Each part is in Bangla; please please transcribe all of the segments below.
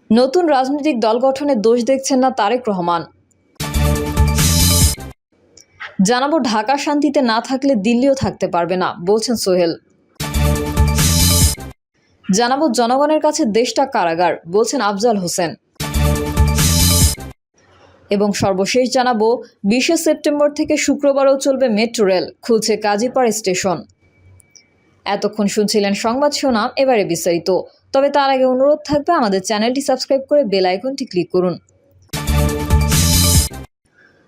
নতুন রাজনৈতিক দল গঠনে দোষ দেখছেন না তারেক রহমান। জানাবো ঢাকা শান্তিতে না থাকলে দিল্লিও থাকতে পারবে না বলছেন সোহেল। জানাবো জনগণের কাছে দেশটা কারাগার বলছেন আফজাল হোসেন। এবং সর্বশেষ জানাবো 20শে সেপ্টেম্বর থেকে শুক্রবারও চলবে মেট্রো রেল, খুলছে কাজীপাড়া স্টেশন। এতক্ষণ শুনছিলেন সংবাদ শিরোনাম, এবারে বিস্তারিত। তবে তার আগে অনুরোধ থাকবে আমাদের চ্যানেলটি সাবস্ক্রাইব করে বেল আইকনটি ক্লিক করুন।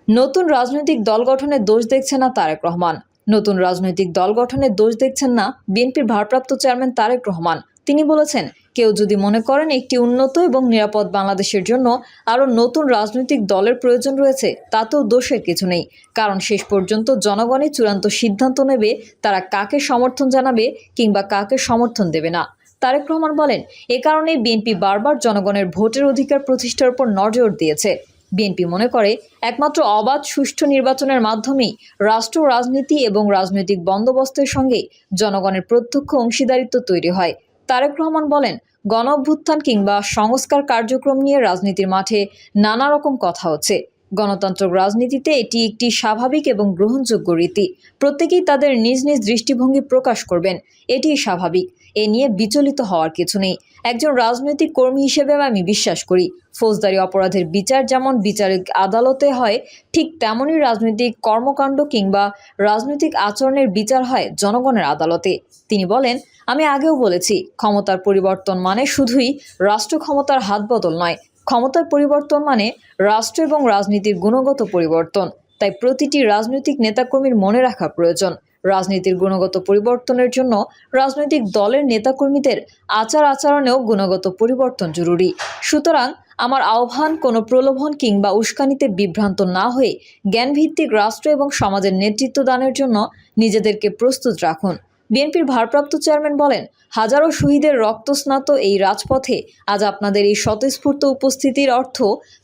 নতুন রাজনৈতিক দল গঠনে দোষ দেখছেন না তারেক রহমান। নতুন রাজনৈতিক দল গঠনে দোষ দেখছেন না বিএনপির ভারপ্রাপ্ত চেয়ারম্যান তারেক রহমান। তিনি বলেছেন, কেউ যদি মনে করেন একটি উন্নত এবং নিরাপদ বাংলাদেশের জন্য আরও নতুন রাজনৈতিক দলের প্রয়োজন রয়েছে, তাতেও দোষের কিছু নেই। কারণ শেষ পর্যন্ত জনগণই চূড়ান্ত সিদ্ধান্ত নেবে তারা কাকে সমর্থন জানাবে কিংবা কাকে সমর্থন দেবে না। তারেক রহমান বলেন, এ কারণেই বিএনপি বারবার জনগণের ভোটের অধিকার প্রতিষ্ঠার উপর নজর দিয়েছে। বিএনপি মনে করে একমাত্র অবাধ সুষ্ঠু নির্বাচনের মাধ্যমেই রাষ্ট্র রাজনীতি এবং রাজনৈতিক বন্দোবস্তের সঙ্গে জনগণের প্রত্যক্ষ অংশীদারিত্ব তৈরি হয়। তারেক রহমান বলেন, গণ অভ্যুত্থান কিংবা সংস্কার কার্যক্রম নিয়ে রাজনীতির মাঠে নানা রকম কথা হচ্ছে। গণতান্ত্রিক রাজনীতিতে এটি একটি স্বাভাবিক এবং গ্রহণযোগ্য রীতি। প্রত্যেকেই তাদের নিজ নিজ দৃষ্টিভঙ্গি প্রকাশ করবেন, এটিই স্বাভাবিক। এ নিয়ে বিচলিত হওয়ার কিছু নেই। একজন রাজনৈতিক কর্মী হিসেবে আমি বিশ্বাস করি, ফৌজদারি অপরাধের বিচার যেমন বিচারিক আদালতে হয়, ঠিক তেমনই রাজনৈতিক কর্মকাণ্ড কিংবা রাজনৈতিক আচরণের বিচার হয় জনগণের আদালতে। তিনি বলেন, আমি আগেও বলেছি, ক্ষমতার পরিবর্তন মানে শুধুই রাষ্ট্র ক্ষমতার হাত বদল নয়, ক্ষমতার পরিবর্তন মানে রাষ্ট্র এবং রাজনীতির গুণগত পরিবর্তন। তাই প্রতিটি রাজনৈতিক নেতাকর্মীর মনে রাখা প্রয়োজন, রাজনীতির গুণগত পরিবর্তনের জন্য রাজনৈতিক দলের নেতাকর্মীদের আচার আচরণেও গুণগত পরিবর্তন জরুরি। সুতরাং আমার আহ্বান, কোনো প্রলোভন কিংবা উস্কানিতে বিভ্রান্ত না হয়ে জ্ঞানভিত্তিক রাষ্ট্র এবং সমাজের নেতৃত্ব দানের জন্য নিজেদেরকে প্রস্তুত রাখুন। বিএনপির ভারপ্রাপ্ত চেয়ারম্যান বলেন, হাজারো শহীদের রক্তস্নাত এই রাজপথে আজ আপনাদের এই স্বতঃস্ফূর্ত উপস্থিতির অর্থ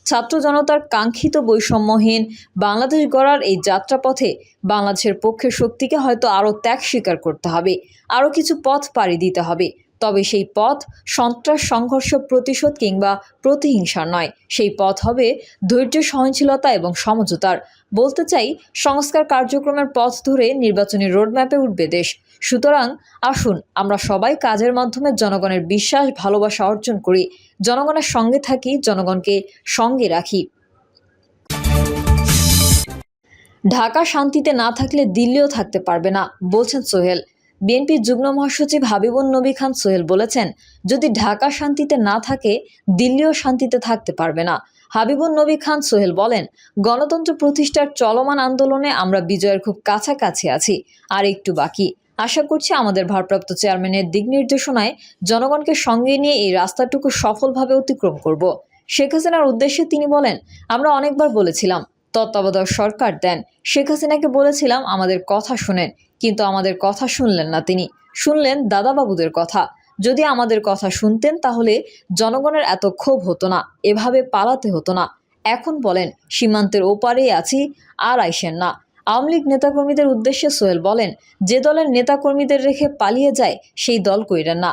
ছাত্র জনতার কাঙ্ক্ষিত বৈষম্যহীন বাংলাদেশ গড়ার এই যাত্রাপথে বাংলাদেশের পক্ষের শক্তিকে হয়তো আরও ত্যাগ স্বীকার করতে হবে, আরও কিছু পথ পাড়ি দিতে হবে। তবে সেই পথ সন্ত্রাস, সংঘর্ষ, প্রতিশোধ কিংবা প্রতিহিংসার নয়। সেই পথ হবে ধৈর্য, সহনশীলতা এবং সমঝোতার। বলতে চাই, সংস্কার কার্যক্রমের পথ ধরে নির্বাচনী রোডম্যাপে উঠবে দেশ। সুতরাং আসুন আমরা সবাই কাজের মাধ্যমে জনগণের বিশ্বাস, ভালোবাসা অর্জন করি, জনগণের সঙ্গে থাকি, জনগণকে সঙ্গে রাখি। ঢাকা শান্তিতে না থাকলে দিল্লিও থাকতে পারবে না বলছেন সোহেল। বিএনপির যুগ্ম মহাসচিব হাবিবুন নবী খান সোহেল বলেছেন, যদি ঢাকা শান্তিতে না থাকে দিল্লিও শান্তিতে থাকতে পারবে না। হাবিবুন নবী খান সোহেল বলেন, গণতন্ত্র প্রতিষ্ঠার চলমান আন্দোলনে আমরা বিজয়ের খুব কাছাকাছি আছি, আর একটু বাকি। আশা করছি আমাদের ভারপ্রাপ্ত চেয়ারম্যানের দিক নির্দেশনায় জনগণকে সঙ্গে নিয়ে এই রাস্তাটুকু সফলভাবে অতিক্রম করব। শেখ হাসিনার উদ্দেশ্যে তিনি বলেন, আমরা অনেকবার বলেছিলাম তত্ত্বাবধায়ক সরকার দেন। শেখ হাসিনাকে বলেছিলাম আমাদের কথা শুনেন, কিন্তু আমাদের কথা শুনলেন না। তিনি শুনলেন দাদাবাবুদের কথা। যদি আমাদের কথা শুনতেন তাহলে জনগণের এত ক্ষোভ হতো না, এভাবে পালাতে হতো না। এখন বলেন সীমান্তের ওপারেই আছি, আর আইসেন না। আওয়ামী লীগ নেতাকর্মীদের উদ্দেশ্যে সোহেল বলেন, যে দলের নেতাকর্মীদের রেখে পালিয়ে যায় সেই দল কইরেন না।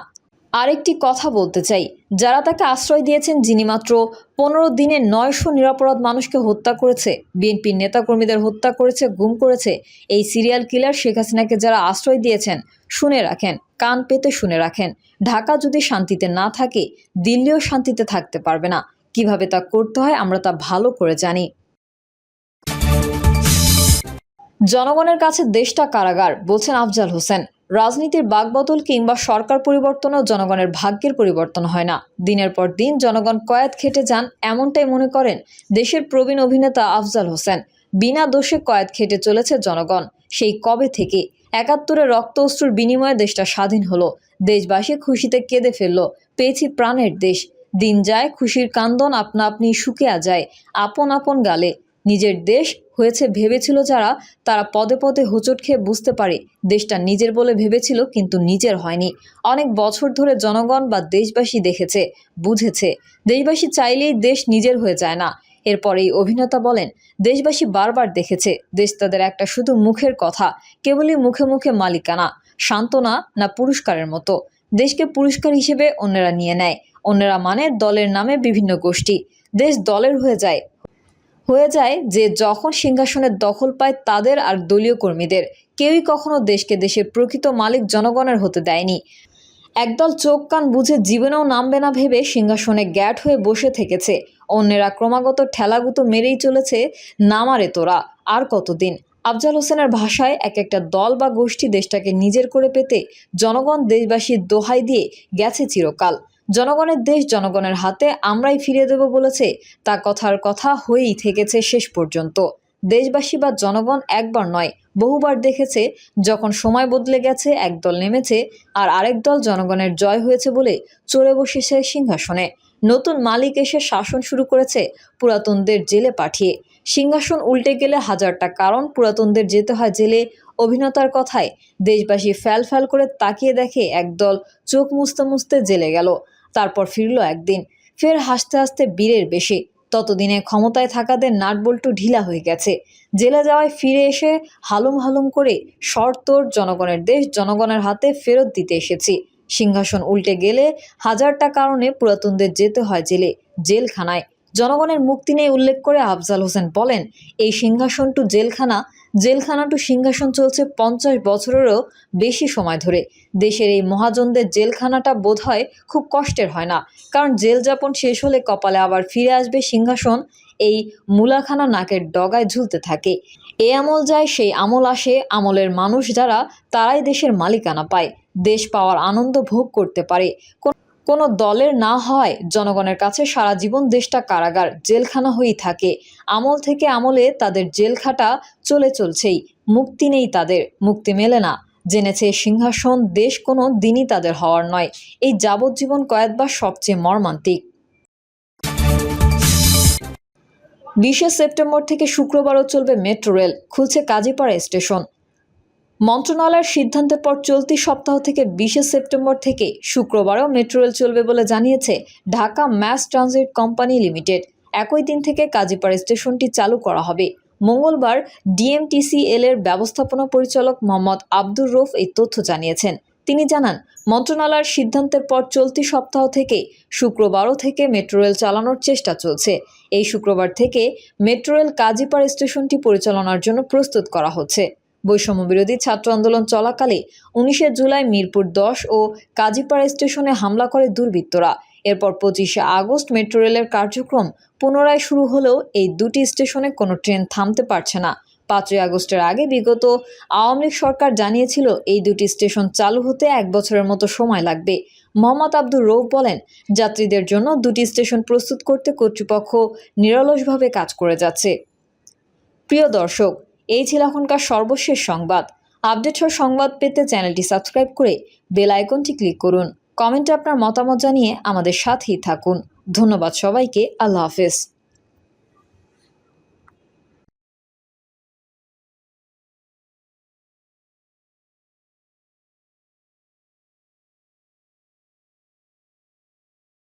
আরেকটি কথা বলতে চাই, যারা তাকে আশ্রয় দিয়েছেন, যিনি মাত্র 15 দিনে 900 নিরপরাধ মানুষকে হত্যা করেছে, বিএনপির নেতাকর্মীদের হত্যা করেছে, গুম করেছে, এই সিরিয়াল কিলার শেখ হাসিনাকে যারা আশ্রয় দিয়েছেন, শুনে রাখেন, কান পেতে শুনে রাখেন। ঢাকা যদি শান্তিতে না থাকে দিল্লিও শান্তিতে থাকতে পারবে না। কিভাবে তা করতে হয় আমরা তা ভালো করে জানি। জনগণের কাছে দেশটা কারাগার বলছেন আফজাল হোসেন। রাজনীতির বাকবদল কিংবা সরকার পরিবর্তনেও জনগণের ভাগ্যের পরিবর্তন হয় না। দিনের পর দিন জনগণ কয়েদ খেটে যান, এমনটাই মনে করেন দেশের প্রবীণ অভিনেতা আফজাল হোসেন। বিনা দোষে কয়েদ খেটে চলেছে জনগণ। সেই কবে থেকে 71-এ রক্ত অশ্রুর বিনিময়ে দেশটা স্বাধীন হলো। দেশবাসী খুশিতে কেঁদে ফেলল, পেয়েছি প্রাণের দেশ। দিন যায়, খুশির কান্দন আপনা আপনি শুকিয়ে যায় আপন আপন গালে। নিজের দেশ হয়েছে ভেবেছিল যারা, তারা পদে পদে হোঁচট খেয়ে বুঝতে পারে দেশটা নিজের বলে ভেবেছিল, কিন্তু নিজের হয়নি। অনেক বছর ধরে জনগণ বা দেশবাসী দেখেছে, বুঝেছে দেশবাসী চাইলেই দেশ নিজের হয়ে যায় না। এরপর এই অভিনেতা বলেন, দেশবাসী বারবার দেখেছে দেশ তাদের একটা শুধু মুখের কথা, কেবলই মুখে মুখে মালিকানা, সান্ত্বনা না পুরস্কারের মতো। দেশকে পুরস্কার হিসেবে অন্যরা নিয়ে নেয়, অন্যেরা মানে দলের নামে বিভিন্ন গোষ্ঠী। দেশ দলের হয়ে যায় যে যখন সিংহাসনের দখল পায় তাদের আর দলীয় কর্মীদের। কেউই কখনো দেশকে দেশের প্রকৃত মালিক জনগণের হতে দেয়নি। একদল চোখ কান বুঝে জীবনেও নামবে না ভেবে সিংহাসনে গ্যাট হয়ে বসে থেকেছে। অন্যেরা ক্রমাগত ঠেলাগুতো মেরেই চলেছে, নামারে তোরা আর কতদিন। আফজাল হোসেনের ভাষায়, এক একটা দল বা গোষ্ঠী দেশটাকে নিজের করে পেতে জনগণ দেশবাসীর দোহাই দিয়ে গেছে চিরকাল। জনগণের দেশ জনগণের হাতে আমরাই ফিরিয়ে দেব বলেছে, তা কথার কথা হয়েই থেকেছে শেষ পর্যন্ত। দেশবাসী বা জনগণ একবার নয় বহুবার দেখেছে, যখন সময় বদলে গেছে একদল নেমেছে আর আরেক দল জনগণের জয় হয়েছে বলে চড়ে বসেছে সিংহাসনে। নতুন মালিক এসে শাসন শুরু করেছে পুরাতনদের জেলে পাঠিয়ে। সিংহাসন উল্টে গেলে হাজারটা কারণ পুরাতনদের যেতে হয় জেলে। অভিনেতার কথায় দেশবাসী ফ্যাল করে তাকিয়ে দেখে একদল চোখ মুছতে মুছতে জেলে গেল, তারপর ফিরল একদিন, ফের হাসতে হাসতে বীরের বেশি। ততদিনে ক্ষমতায় থাকাদের নাটবল্টু ঢিলা হয়ে গেছে। জেলে যাওয়ায় ফিরে এসে হালুম হালুম করে শর্তর জনগণের দেশ জনগণের হাতে ফেরত দিতে এসেছি। সিংহাসন উল্টে গেলে হাজারটা কারণে পুরাতনদের যেতে হয় জেলখানায়। জনগণের মুক্তি নেই উল্লেখ করে আফজাল হোসেন বলেন, এই সিংহাসন টু জেলখানা টু সিংহাসন চলছে 50 বছরেরও বেশি সময় ধরে। দেশের এই মহাজনদের জেলখানাটা বোধহয় খুব কষ্টের হয় না, কারণ জেল যাপন শেষ হলে কপালে আবার ফিরে আসবে সিংহাসন। এই মূলাখানা নাকের ডগায় ঝুলতে থাকে। এ আমল যায় সেই আমল আসে, আমলের মানুষ যারা তারাই দেশের মালিকানা পায়, দেশ পাওয়ার আনন্দ ভোগ করতে পারে। কোনো দলের না হয় জনগণের কাছে সারা জীবন দেশটা কারাগার জেলখানা হয়েই থাকে। আমল থেকে আমলে তাদের জেলখাটা চলছেই, মুক্তি নেই তাদের, মুক্তি মেলে না। জেনেছে সিংহাসন দেশ কোনো দিনই তাদের হওয়ার নয়। এই যাবজ্জীবন কয়েদবার সবচেয়ে মর্মান্তিক। 20 সেপ্টেম্বর থেকে শুক্রবারও চলবে মেট্রো রেল, খুলছে কাজীপাড়া স্টেশন। মন্ত্রণালয়ের সিদ্ধান্তের পর চলতি সপ্তাহ থেকে 20 সেপ্টেম্বর থেকে শুক্রবারও মেট্রো রেল চলবে বলে জানিয়েছে Dhaka mass transit company limited. একই দিন থেকে কাজীপাড়া স্টেশনটি চালু করা হবে। মঙ্গলবার ডিএমটিসিএল এর ব্যবস্থাপনা পরিচালক মোহাম্মদ আব্দুর রউফ এই তথ্য জানিয়েছেন। তিনি জানান, মন্ত্রণালয়ের সিদ্ধান্তের পর চলতি সপ্তাহ থেকে শুক্রবারও থেকে মেট্রো রেল চালানোর চেষ্টা চলছে। এই শুক্রবার থেকে মেট্রো রেল কাজীপাড়া স্টেশনটি পরিচালনার জন্য প্রস্তুত করা হচ্ছে। বৈষম্য বিরোধী ছাত্র আন্দোলন চলাকালে 19 জুলাই মিরপুর 10 ও কাজীপাড়া স্টেশনে হামলা করে দুর্বৃত্তরা। এরপর 25 আগস্ট মেট্রো রেলের কার্যক্রম পুনরায় শুরু হলেও এই দুটি স্টেশনে কোনো ট্রেন থামতে পারছে না। 5 আগস্টের আগে বিগত আওয়ামী লীগ সরকার জানিয়েছিল এই দুটি স্টেশন চালু হতে 1 বছরের মতো সময় লাগবে। মোহাম্মদ আব্দুর রউফ বলেন, যাত্রীদের জন্য দুটি স্টেশন প্রস্তুত করতে কর্তৃপক্ষ নিরলসভাবে কাজ করে যাচ্ছে। প্রিয় দর্শক, এই ছিল এখনকার সর্বশেষ সংবাদ। আপডেট হওয়া সংবাদ পেতে চ্যানেলটি সাবস্ক্রাইব করে বেল আইকনটি ক্লিক করুন। কমেন্টে আপনার মতামত জানিয়ে আমাদের সাথেই থাকুন। ধন্যবাদ সবাইকে। আল্লাহ হাফেজ।